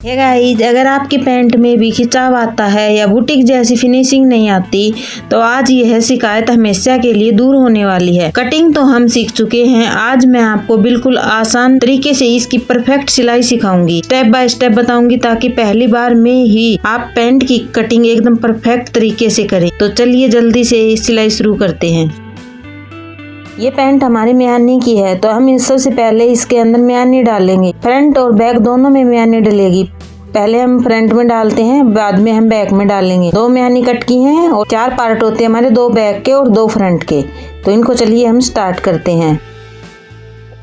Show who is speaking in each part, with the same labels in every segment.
Speaker 1: Hey guys, अगर आपके pant में भी खिंचाव आता है या बुटीक जैसी फिनिशिंग नहीं आती तो आज यह शिकायत हमेशा के लिए दूर होने वाली है। कटिंग तो हम सीख चुके हैं, आज मैं आपको बिल्कुल आसान तरीके से इसकी परफेक्ट सिलाई सिखाऊंगी। स्टेप बाय स्टेप बताऊंगी ताकि पहली बार में ही आप पैंट की कटिंग एकदम परफेक्ट तरीके से करें। तो चलिए जल्दी से सिलाई शुरू करते हैं। ये पैंट हमारी म्यानी की है तो हम सबसे पहले इसके अंदर म्यानी डालेंगे। फ्रंट और बैक दोनों में म्यानी डलेगी। पहले हम फ्रंट में डालते हैं, बाद में हम बैक में डालेंगे। 2 म्यानी कट की हैं और 4 पार्ट होते हैं हमारे, 2 बैक के और 2 फ्रंट के। तो इनको चलिए हम स्टार्ट करते हैं।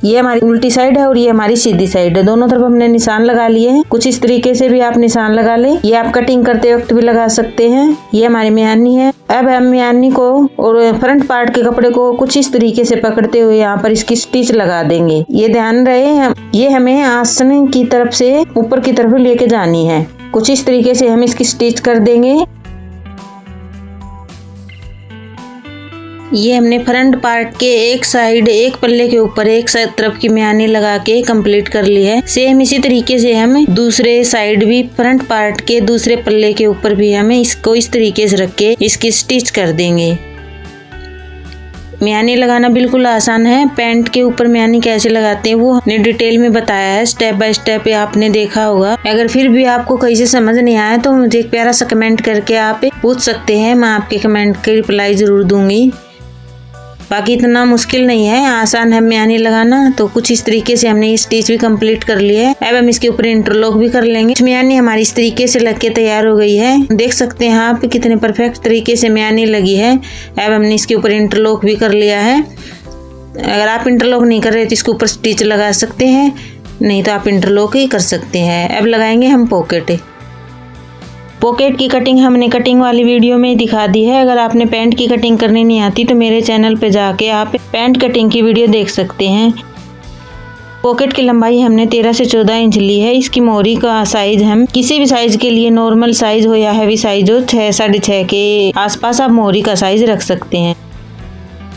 Speaker 1: ये हमारी उल्टी साइड है और ये हमारी सीधी साइड है। दोनों तरफ हमने निशान लगा लिए हैं। कुछ इस तरीके से भी आप निशान लगा लें। ये आप कटिंग करते वक्त भी लगा सकते हैं। ये हमारी म्यानी है। अब हम म्यानी को और फ्रंट पार्ट के कपड़े को कुछ इस तरीके से पकड़ते हुए यहाँ पर इसकी स्टिच लगा देंगे। ये ध्यान रहे, ये हमें आसन की तरफ से ऊपर की तरफ लेके जानी है। कुछ इस तरीके से हम इसकी स्टिच कर देंगे। ये हमने फ्रंट पार्ट के एक साइड एक पल्ले के ऊपर एक साइड तरफ की म्यानी लगा के कंप्लीट कर ली है। सेम इसी तरीके से हम दूसरे साइड भी फ्रंट पार्ट के दूसरे पल्ले के ऊपर भी हमें इसको इस तरीके से रख के इसकी स्टिच कर देंगे। म्यानी लगाना बिल्कुल आसान है। पैंट के ऊपर म्यानी कैसे लगाते हैं वो हमने डिटेल में बताया है, स्टेप बाय स्टेप आपने देखा होगा। अगर फिर भी आपको कहीं से समझ नहीं आया तो मुझे एक प्यारा सा कमेंट करके आप पूछ सकते हैं, मैं आपके कमेंट के रिप्लाई जरूर दूंगी। बाकी इतना मुश्किल नहीं है, आसान है म्यानी लगाना। तो कुछ इस तरीके से हमने ये स्टिच भी कंप्लीट कर ली है। अब हम इसके ऊपर इंटरलॉक भी कर लेंगे। म्यानी हमारी इस तरीके से लग के तैयार हो गई है। देख सकते हैं आप कितने परफेक्ट तरीके से म्यानी लगी है। अब हमने इसके ऊपर इंटरलॉक भी कर लिया है। अगर आप इंटरलॉक नहीं कर रहे तो इसके ऊपर स्टिच लगा सकते हैं, नहीं तो आप इंटरलॉक ही कर सकते हैं। अब लगाएंगे हम पॉकेट। पॉकेट की कटिंग हमने कटिंग वाली वीडियो में दिखा दी है। अगर आपने पैंट की कटिंग करनी नहीं आती तो मेरे चैनल पे जाके आप पैंट कटिंग की वीडियो देख सकते हैं। पॉकेट की लंबाई हमने 13 से 14 इंच ली है। इसकी मोहरी का साइज हम किसी भी साइज के लिए, नॉर्मल साइज हो या हैवी साइज हो, 6 साढ़े 6 के आसपास आप मोहरी का साइज रख सकते हैं।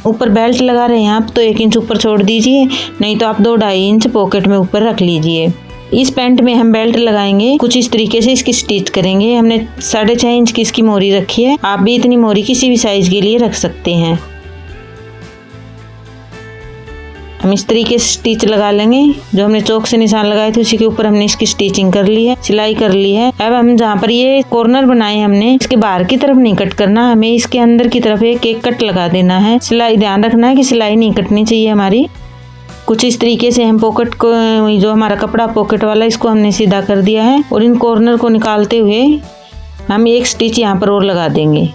Speaker 1: ऊपर बेल्ट लगा रहे हैं आप तो 1 इंच ऊपर छोड़ दीजिए, नहीं तो आप 2-2.5 इंच पॉकेट में ऊपर रख लीजिए। इस पैंट में हम बेल्ट लगाएंगे, कुछ इस तरीके से इसकी स्टिच करेंगे। हमने 6.5 इंच की इसकी मोहरी रखी है। आप भी इतनी मोहरी किसी भी साइज के लिए रख सकते हैं। हम इस तरीके से स्टिच लगा लेंगे। जो हमने चौक से निशान लगाए थे उसी के ऊपर हमने इसकी स्टिचिंग कर ली है, सिलाई कर ली है। अब हम जहाँ पर ये कॉर्नर बनाए हमने इसके बाहर की तरफ नहीं कट करना, हमें इसके अंदर की तरफ एक कट लगा देना है। सिलाई ध्यान रखना है कि सिलाई नहीं कटनी चाहिए हमारी। कुछ इस तरीके से हम पॉकेट को, जो हमारा कपड़ा पॉकेट वाला, इसको हमने सीधा कर दिया है और इन कॉर्नर को निकालते हुए हम एक स्टिच यहाँ पर और लगा देंगे।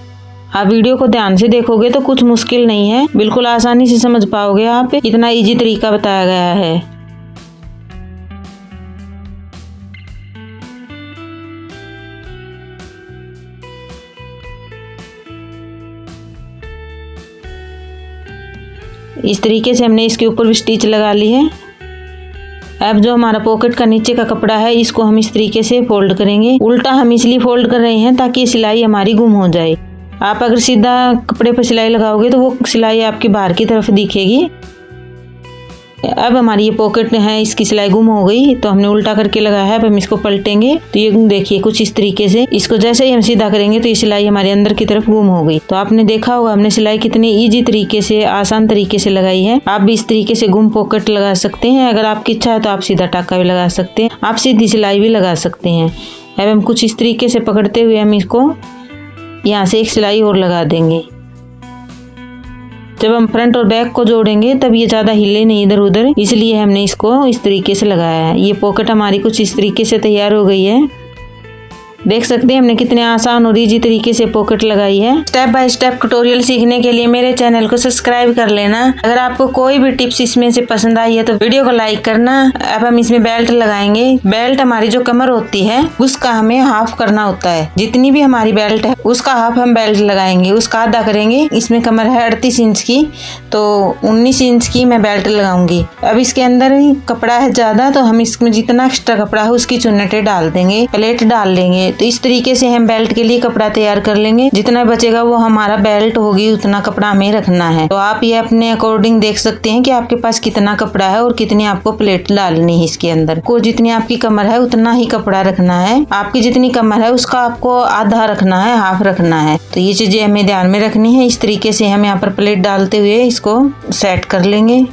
Speaker 1: आप वीडियो को ध्यान से देखोगे तो कुछ मुश्किल नहीं है, बिल्कुल आसानी से समझ पाओगे आप। इतना इजी तरीका बताया गया है। इस तरीके से हमने इसके ऊपर भी स्टिच लगा ली है। अब जो हमारा पॉकेट का नीचे का कपड़ा है इसको हम इस तरीके से फोल्ड करेंगे। उल्टा हम इसलिए फोल्ड कर रहे हैं ताकि सिलाई हमारी गुम हो जाए। आप अगर सीधा कपड़े पर सिलाई लगाओगे तो वो सिलाई आपकी बाहर की तरफ दिखेगी। अब हमारी ये पॉकेट है, इसकी सिलाई गुम हो गई तो हमने उल्टा करके लगाया है। अब हम इसको पलटेंगे तो ये देखिए कुछ इस तरीके से, इसको जैसे ही हम सीधा करेंगे तो ये सिलाई हमारे अंदर की तरफ गुम हो गई। तो आपने देखा होगा हमने सिलाई कितनी इजी तरीके से, आसान तरीके से लगाई है। आप भी इस तरीके से गुम पॉकेट लगा सकते हैं। अगर आपकी इच्छा है तो आप सीधा टाका भी लगा सकते हैं, आप सीधी सिलाई भी लगा सकते हैं। अब हम कुछ इस तरीके से पकड़ते हुए हम इसको यहाँ से एक सिलाई और लगा देंगे। जब हम फ्रंट और बैक को जोड़ेंगे तब ये ज्यादा हिले नहीं इधर उधर, इसलिए हमने इसको इस तरीके से लगाया है। ये पॉकेट हमारी कुछ इस तरीके से तैयार हो गई है। देख सकते हैं हमने कितने आसान और इजी तरीके से पॉकेट लगाई है। स्टेप बाय स्टेप ट्यूटोरियल सीखने के लिए मेरे चैनल को सब्सक्राइब कर लेना। अगर आपको कोई भी टिप्स इसमें से पसंद आई है तो वीडियो को लाइक करना। अब हम इसमें बेल्ट लगाएंगे। बेल्ट हमारी जो कमर होती है उसका हमें हाफ करना होता है। जितनी भी हमारी बेल्ट है उसका हाफ हम बेल्ट लगाएंगे, उसका आधा करेंगे। इसमें कमर है 38 इंच की तो 19 इंच की मैं बेल्ट लगाऊंगी। अब इसके अंदर कपड़ा है ज्यादा तो हम इसमें जितना एक्स्ट्रा कपड़ा है उसकी चुन्नटें डाल देंगे, प्लेट डाल लेंगे। तो इस तरीके से हम बेल्ट के लिए कपड़ा तैयार कर लेंगे। जितना बचेगा वो हमारा बेल्ट होगी, उतना कपड़ा हमें रखना है। तो आप ये अपने अकॉर्डिंग देख सकते हैं कि आपके पास कितना कपड़ा है और कितनी आपको प्लेट डालनी है इसके अंदर। को जितनी आपकी कमर है उतना ही कपड़ा रखना है। आपकी जितनी कमर है उसका आपको आधा रखना है, हाफ रखना है। तो ये चीजें हमें ध्यान में रखनी है। इस तरीके से हम यहाँ पर प्लेट डालते हुए इसको सेट कर लेंगे।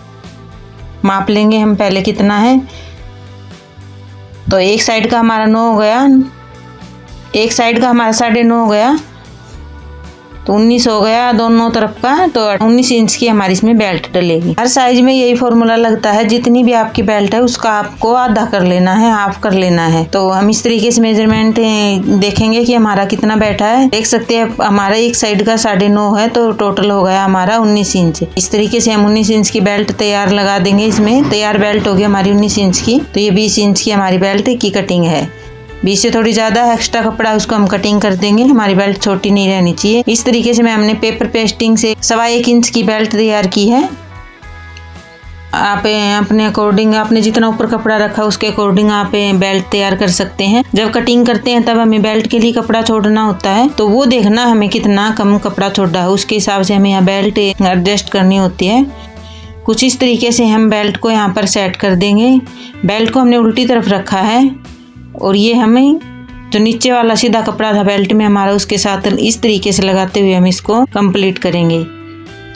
Speaker 1: माप लेंगे हम पहले कितना है। तो एक साइड का हमारा 9 हो गया, एक साइड का हमारा 9.5 हो गया, तो 19 हो गया दोनों तरफ का। तो 19 इंच की हमारी इसमें बेल्ट डलेगी। हर साइज में यही फॉर्मूला लगता है, जितनी भी आपकी बेल्ट है उसका आपको आधा कर लेना है, हाफ कर लेना है। तो हम इस तरीके से मेजरमेंट देखेंगे कि हमारा कितना बैठा है। देख सकते हैं हमारा एक साइड का 9.5 है, तो टोटल हो गया हमारा 19 इंच। इस तरीके से हम 19 इंच की बेल्ट तैयार लगा देंगे। इसमें तैयार बेल्ट होगी हमारी 19 इंच की। तो ये 20 इंच की हमारी बेल्ट की कटिंग है। 20 से थोड़ी ज़्यादा एक्स्ट्रा कपड़ा उसको हम कटिंग कर देंगे। हमारी बेल्ट छोटी नहीं रहनी चाहिए। इस तरीके से हमने पेपर पेस्टिंग से 1.25 इंच की बेल्ट तैयार की है। आप अपने अकॉर्डिंग, आपने जितना ऊपर कपड़ा रखा उसके अकॉर्डिंग आप बेल्ट तैयार कर सकते हैं। जब कटिंग करते हैं तब हमें बेल्ट के लिए कपड़ा छोड़ना होता है, तो वो देखना हमें कितना कम कपड़ा छोड़ा है, उसके हिसाब से हमें यहाँ बेल्ट एडजस्ट करनी होती है। कुछ इस तरीके से हम बेल्ट को यहाँ पर सेट कर देंगे। बेल्ट को हमने उल्टी तरफ रखा है और ये हमें जो नीचे वाला सीधा कपड़ा था बेल्ट में हमारा, उसके साथ इस तरीके से लगाते हुए हम इसको कंप्लीट करेंगे।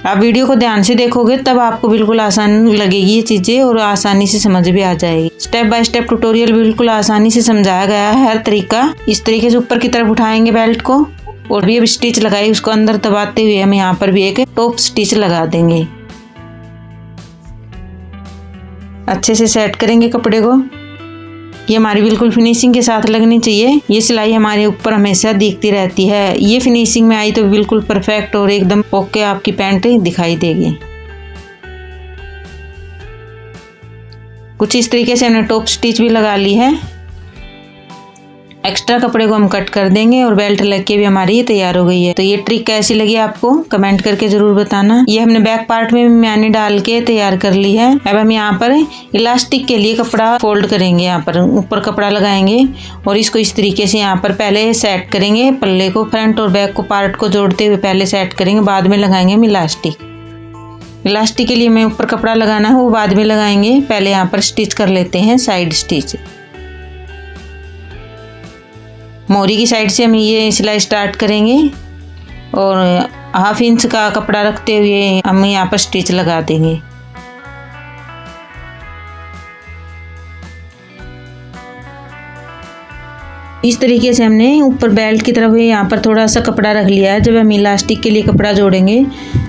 Speaker 1: आप वीडियो को ध्यान से देखोगे तब आपको बिल्कुल आसान लगेगी ये चीज़ें और आसानी से समझ भी आ जाएगी। स्टेप बाय स्टेप ट्यूटोरियल बिल्कुल आसानी से समझाया गया है हर तरीका। इस तरीके से ऊपर की तरफ उठाएंगे बेल्ट को और भी अब स्टिच लगाई, उसको अंदर दबाते हुए हम यहाँ पर भी एक टॉप स्टिच लगा देंगे। अच्छे से सेट करेंगे कपड़े को। ये हमारी बिल्कुल फिनिशिंग के साथ लगनी चाहिए। ये सिलाई हमारे ऊपर हमेशा दिखती रहती है। ये फिनिशिंग में आई तो बिल्कुल परफेक्ट और एकदम ओके आपकी पैंट दिखाई देगी। कुछ इस तरीके से हमने टॉप स्टिच भी लगा ली है। एक्स्ट्रा कपड़े को हम कट कर देंगे और बेल्ट लग के भी हमारी ये तैयार हो गई है। तो ये ट्रिक कैसी लगी आपको कमेंट करके जरूर बताना। ये हमने बैक पार्ट में मैंने डाल के तैयार कर ली है। अब हम यहाँ पर इलास्टिक के लिए कपड़ा फोल्ड करेंगे। यहाँ पर ऊपर कपड़ा लगाएंगे और इसको इस तरीके से यहाँ पर पहले सेट करेंगे। पल्ले को फ्रंट और बैक को पार्ट को जोड़ते हुए पहले सेट करेंगे, बाद में लगाएंगे हम इलास्टिक। इलास्टिक के लिए हमें ऊपर कपड़ा लगाना है, वो बाद में लगाएंगे। पहले यहाँ पर स्टिच कर लेते हैं साइड स्टिच। मोरी की साइड से हम ये सिलाई स्टार्ट करेंगे और 1/2 इंच का कपड़ा रखते हुए हम यहाँ पर स्टिच लगा देंगे। इस तरीके से हमने ऊपर बेल्ट की तरफ यहाँ पर थोड़ा सा कपड़ा रख लिया है। जब हम इलास्टिक के लिए कपड़ा जोड़ेंगे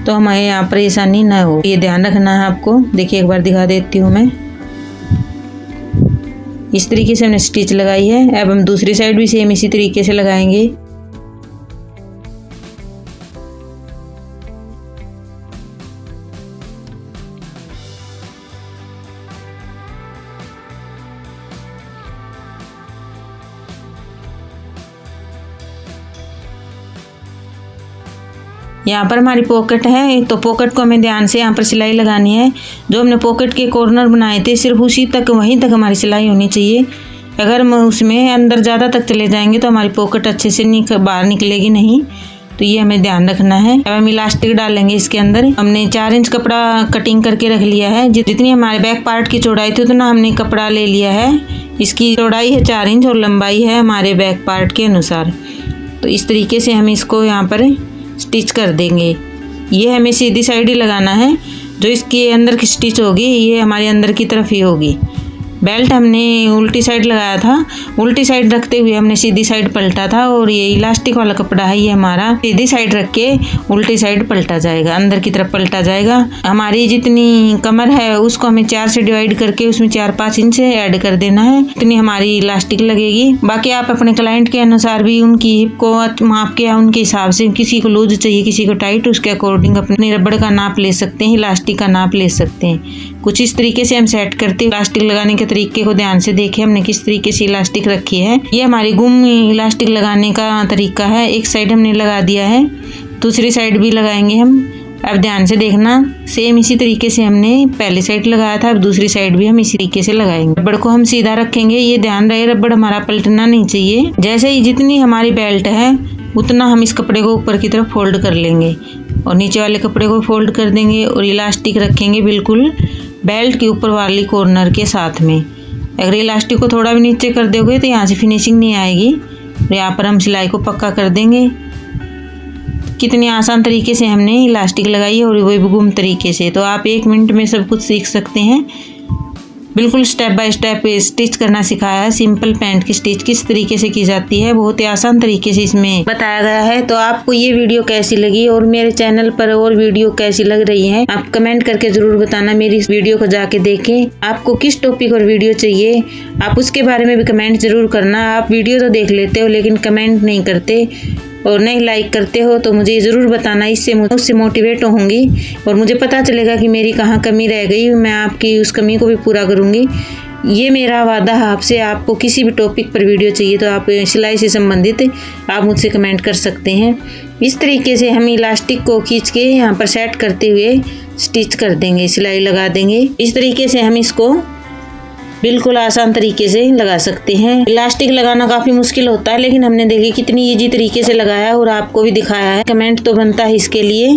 Speaker 1: तो हमें यहाँ पर आसानी ना हो, ये ध्यान रखना है आपको। देखिए एक बार दिखा देती हूँ मैं। इस तरीके से हमने स्टिच लगाई है। अब हम दूसरी साइड भी सेम इसी तरीके से लगाएंगे। यहाँ पर हमारी पॉकेट है, तो पॉकेट को हमें ध्यान से यहाँ पर सिलाई लगानी है। जो हमने पॉकेट के कॉर्नर बनाए थे सिर्फ उसी तक, वहीं तक हमारी सिलाई होनी चाहिए। अगर हम उसमें अंदर ज़्यादा तक चले जाएंगे तो हमारी पॉकेट अच्छे से बाहर निकलेगी नहीं। तो ये हमें ध्यान रखना है। अब हम इलास्टिक डालेंगे इसके अंदर। हमने 4 इंच कपड़ा कटिंग करके रख लिया है। जितनी हमारे बैक पार्ट की चौड़ाई थी उतना हमने कपड़ा ले लिया है। इसकी चौड़ाई है 4 इंच और लंबाई है हमारे बैक पार्ट के अनुसार। तो इस तरीके से हम इसको यहाँ पर स्टिच कर देंगे। ये हमें सीधी साइड ही लगाना है। जो इसके अंदर की स्टिच होगी ये हमारे अंदर की तरफ ही होगी। बेल्ट हमने उल्टी साइड लगाया था, उल्टी साइड रखते हुए हमने सीधी साइड पलटा था और ये इलास्टिक वाला कपड़ा है, ये हमारा सीधी साइड रख के उल्टी साइड पलटा जाएगा, अंदर की तरफ पलटा जाएगा। हमारी जितनी कमर है उसको हमें 4 से डिवाइड करके उसमें 4-5 इंच ऐड कर देना है, इतनी हमारी इलास्टिक लगेगी। बाकी आप अपने क्लाइंट के अनुसार भी उनकी हिप को माप के या उनके हिसाब से, किसी को लूज चाहिए किसी को टाइट, उसके अकॉर्डिंग अपने रबड़ का नाप ले सकते हैं, इलास्टिक का नाप ले सकते हैं। कुछ इस तरीके से हम सेट करते हैं। इलास्टिक लगाने के तरीके को ध्यान से देखिए हमने किस तरीके से इलास्टिक रखी है। ये हमारी गुम इलास्टिक लगाने का तरीका है। एक साइड हमने लगा दिया है, दूसरी साइड भी लगाएंगे हम अब ध्यान से देखना, सेम इसी तरीके से हमने पहले साइड लगाया था, अब दूसरी साइड भी हम इसी तरीके से लगाएंगे। रबड़ को हम सीधा रखेंगे, ये ध्यान रहे रबड़ हमारा पलटना नहीं चाहिए। जैसे ही जितनी हमारी बेल्ट है उतना हम इस कपड़े को ऊपर की तरफ फोल्ड कर लेंगे और नीचे वाले कपड़े को फोल्ड कर देंगे और इलास्टिक रखेंगे बिल्कुल बेल्ट के ऊपर वाली कॉर्नर के साथ में। अगर इलास्टिक को थोड़ा भी नीचे कर दोगे तो यहाँ से फिनिशिंग नहीं आएगी। यहाँ पर हम सिलाई को पक्का कर देंगे। कितनी आसान तरीके से हमने इलास्टिक लगाई है और वो भी गुम तरीके से। तो आप 1 मिनट में सब कुछ सीख सकते हैं। बिल्कुल स्टेप बाय स्टेप स्टिच करना सिखाया है। सिंपल पैंट की स्टिच किस तरीके से की जाती है बहुत ही आसान तरीके से इसमें बताया गया है। तो आपको ये वीडियो कैसी लगी और मेरे चैनल पर और वीडियो कैसी लग रही है आप कमेंट करके जरूर बताना। मेरी इस वीडियो को जाके देखें। आपको किस टॉपिक और वीडियो चाहिए आप उसके बारे में भी कमेंट जरूर करना। आप वीडियो तो देख लेते हो लेकिन कमेंट नहीं करते और नहीं लाइक करते हो, तो मुझे ज़रूर बताना। इससे उससे मोटिवेट होंगी और मुझे पता चलेगा कि मेरी कहाँ कमी रह गई। मैं आपकी उस कमी को भी पूरा करूँगी। ये मेरा वादा है आपसे। आपको किसी भी टॉपिक पर वीडियो चाहिए तो आप सिलाई से संबंधित आप मुझसे कमेंट कर सकते हैं। इस तरीके से हम इलास्टिक को खींच के यहाँ पर सेट करते हुए स्टिच कर देंगे, सिलाई लगा देंगे। इस तरीके से हम इसको बिल्कुल आसान तरीके से लगा सकते हैं। इलास्टिक लगाना काफ़ी मुश्किल होता है लेकिन हमने देखिए कितनी इजी तरीके से लगाया और आपको भी दिखाया है। कमेंट तो बनता है इसके लिए।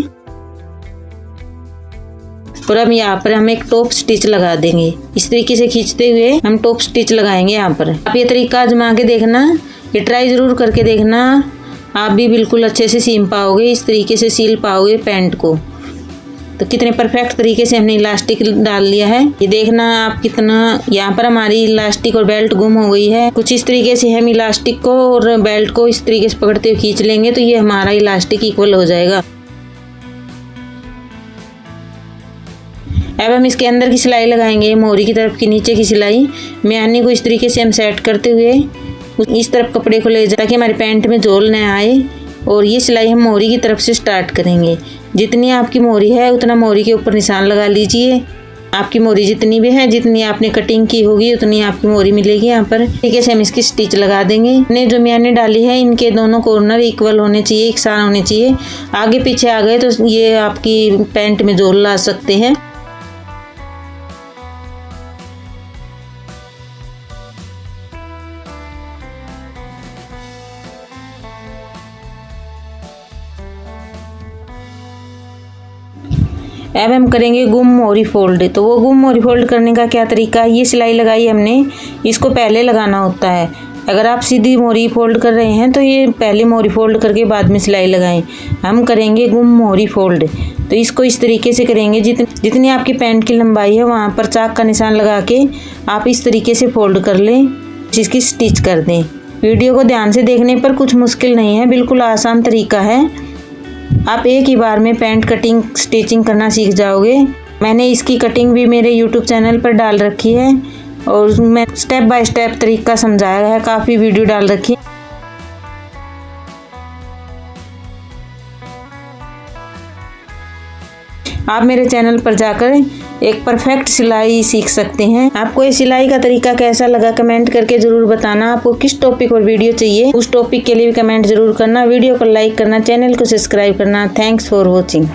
Speaker 1: और अब यहाँ पर हम एक टॉप स्टिच लगा देंगे। इस तरीके से खींचते हुए हम टॉप स्टिच लगाएंगे। यहाँ पर आप ये तरीका आजमा के देखना, ये ट्राई ज़रूर करके देखना। आप भी बिल्कुल अच्छे से सीम पाओगे, इस तरीके से सील पाओगे पैंट को। तो कितने परफेक्ट तरीके से हमने इलास्टिक डाल लिया है। ये देखना आप कितना, यहाँ पर हमारी इलास्टिक और बेल्ट गुम हो गई है। कुछ इस तरीके से हम इलास्टिक को और बेल्ट को इस तरीके से पकड़ते हुए खींच लेंगे तो ये हमारा इलास्टिक इक्वल हो जाएगा। अब हम इसके अंदर की सिलाई लगाएंगे, मोरी की तरफ की नीचे की सिलाई। म्यानी को इस तरीके से हम सेट करते हुए इस तरफ कपड़े को ले जाए ताकि हमारे पैंट में झोल न आए। और ये सिलाई हम मोरी की तरफ से स्टार्ट करेंगे। जितनी आपकी मोरी है उतना मोरी के ऊपर निशान लगा लीजिए। आपकी मोरी जितनी भी है, जितनी आपने कटिंग की होगी उतनी आपकी मोरी मिलेगी। यहाँ पर तरीके से हम इसकी स्टिच लगा देंगे। हमने जो मैंने डाली है इनके दोनों कॉर्नर इक्वल होने चाहिए, एकसान होने चाहिए। आगे पीछे आ गए तो ये आपकी पैंट में झोल ला सकते हैं। अब हम करेंगे गुम मोरी फोल्ड। तो वो गुम मोरी फोल्ड करने का क्या तरीका है, ये सिलाई लगाई हमने, इसको पहले लगाना होता है। अगर आप सीधी मोरी फोल्ड कर रहे हैं तो ये पहले मोरी फोल्ड करके बाद में सिलाई लगाएं। हम करेंगे गुम मोरी फोल्ड। तो इसको इस तरीके से करेंगे, जितनी आपकी पैंट की लंबाई है वहाँ पर चाक का निशान लगा के आप इस तरीके से फोल्ड कर लें, इसकी स्टिच कर दें। वीडियो को ध्यान से देखने पर कुछ मुश्किल नहीं है, बिल्कुल आसान तरीका है। आप एक ही बार में पैंट कटिंग स्टिचिंग करना सीख जाओगे। मैंने इसकी कटिंग भी मेरे YouTube चैनल पर डाल रखी है और मैं स्टेप बाय स्टेप तरीका समझाया है, काफ़ी वीडियो डाल रखी है। आप मेरे चैनल पर जाकर एक परफेक्ट सिलाई सीख सकते हैं। आपको ये सिलाई का तरीका कैसा लगा कमेंट करके ज़रूर बताना। आपको किस टॉपिक और वीडियो चाहिए उस टॉपिक के लिए भी कमेंट ज़रूर करना। वीडियो को लाइक करना, चैनल को सब्सक्राइब करना। Thanks for watching.